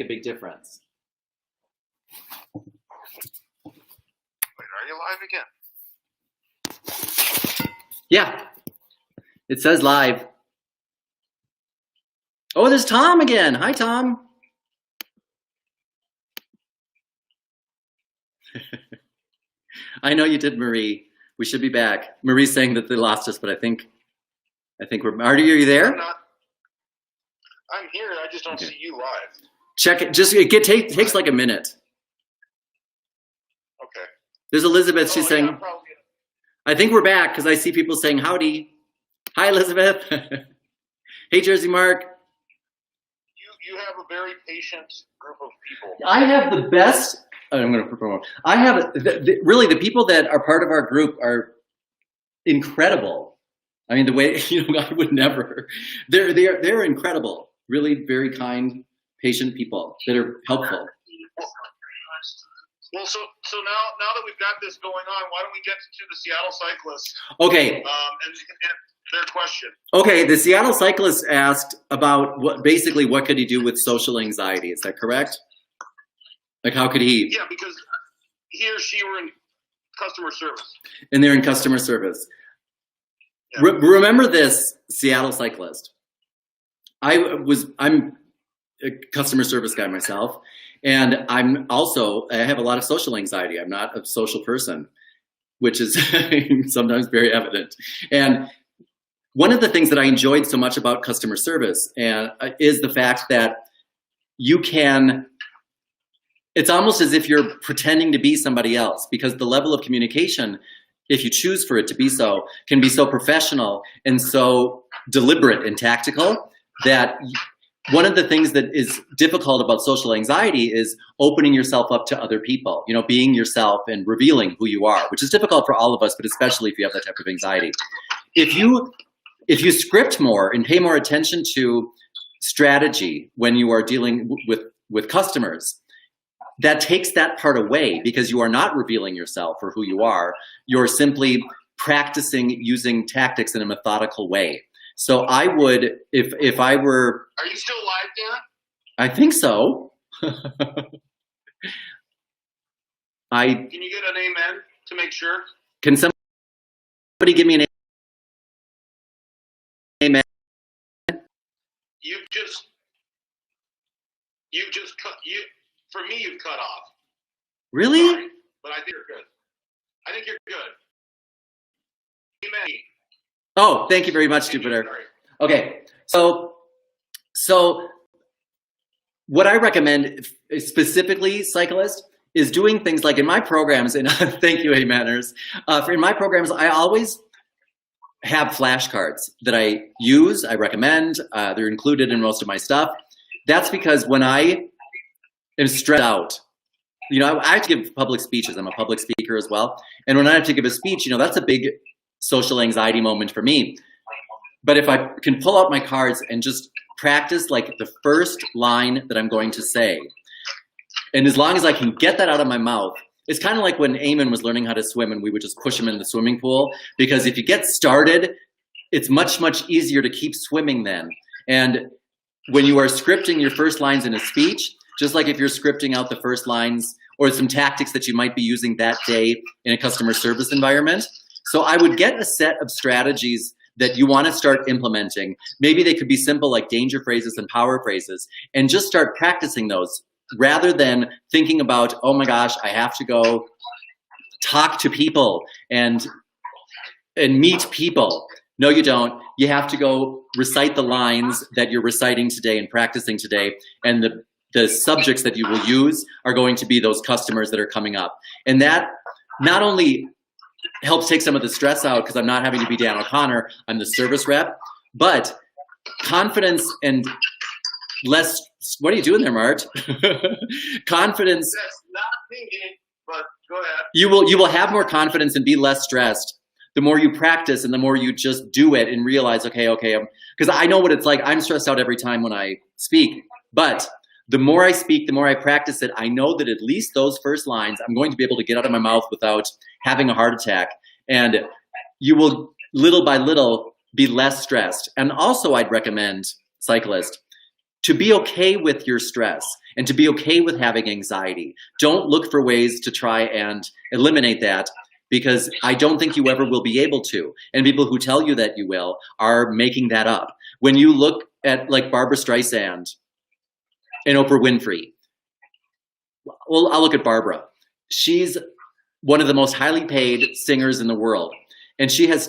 make a big difference. Wait, are you live again? Yeah, it says live. Oh, there's Tom again. Hi, Tom. I know you did, Marie. We should be back. Marie's saying that they lost us, but I think we're. Marty, are you there? I'm here. I just don't see you live. Check it. Just it takes like a minute. Okay. There's Elizabeth. She's saying. Yeah, I think we're back because I see people saying howdy. Hi, Elizabeth. Hey, Jersey Mark. You have a very patient group of people. I have the best. I'm going to promote. I have really the people that are part of our group are incredible. I mean, the way I would never. They're incredible. Really, very kind, patient people that are helpful. Well, so now that we've got this going on, why don't we get to the Seattle cyclists? Okay. And their question. Okay, the Seattle cyclist asked about what could he do with social anxiety? Is that correct? Like, how could he? Yeah, because he or she were in customer service. And they're in customer service. Yeah. Remember this, Seattle cyclist. I'm a customer service guy myself, and I have a lot of social anxiety. I'm not a social person, which is sometimes very evident. And one of the things that I enjoyed so much about customer service is the fact that it's almost as if you're pretending to be somebody else, because the level of communication, if you choose for it to be so, can be so professional and so deliberate and tactical that one of the things that is difficult about social anxiety is opening yourself up to other people, being yourself and revealing who you are, which is difficult for all of us, but especially if you have that type of anxiety. If you script more and pay more attention to strategy when you are dealing with customers, that takes that part away, because you are not revealing yourself or who you are. You're simply practicing using tactics in a methodical way. So I would, if I were... Are you still live, Dan? I think so. Can you get an amen to make sure? Can somebody give me an amen? For me, you've cut off. Really? Sorry, but I think you're good. I think you're good. Amen. Oh, thank you very much, Jupiter. Okay, so what I recommend specifically, cyclists, is doing things like in my programs, and thank you, Ameners. In my programs, I always have flashcards that I use, I recommend. They're included in most of my stuff. That's because when I am stressed out, I have to give public speeches. I'm a public speaker as well. And when I have to give a speech, that's a big social anxiety moment for me. But if I can pull out my cards and just practice like the first line that I'm going to say, and as long as I can get that out of my mouth, it's kind of like when Eamon was learning how to swim and we would just push him in the swimming pool, because if you get started, it's much, much easier to keep swimming then. And when you are scripting your first lines in a speech, just like if you're scripting out the first lines or some tactics that you might be using that day in a customer service environment. So I would get a set of strategies that you want to start implementing. Maybe they could be simple like danger phrases and power phrases, and just start practicing those rather than thinking about, oh my gosh, I have to go talk to people and meet people. No, you don't. You have to go recite the lines that you're reciting today and practicing today, and the subjects that you will use are going to be those customers that are coming up. And that not only helps take some of the stress out, because I'm not having to be Dan O'Connor, I'm the service rep, but confidence and less, what are you doing there, Mart? Confidence. That's not thinking, but go ahead. You will have more confidence and be less stressed the more you practice and the more you just do it and realize, okay, because I know what it's like. I'm stressed out every time when I speak, but the more I speak, the more I practice it, I know that at least those first lines I'm going to be able to get out of my mouth without having a heart attack. And you will, little by little, be less stressed. And also I'd recommend, cyclist, to be okay with your stress. and to be okay with having anxiety. Don't look for ways to try and eliminate that, because I don't think you ever will be able to. And people who tell you that you will are making that up. When you look at like Barbara Streisand and Oprah Winfrey, well, I'll look at Barbara. She's one of the most highly paid singers in the world. And she has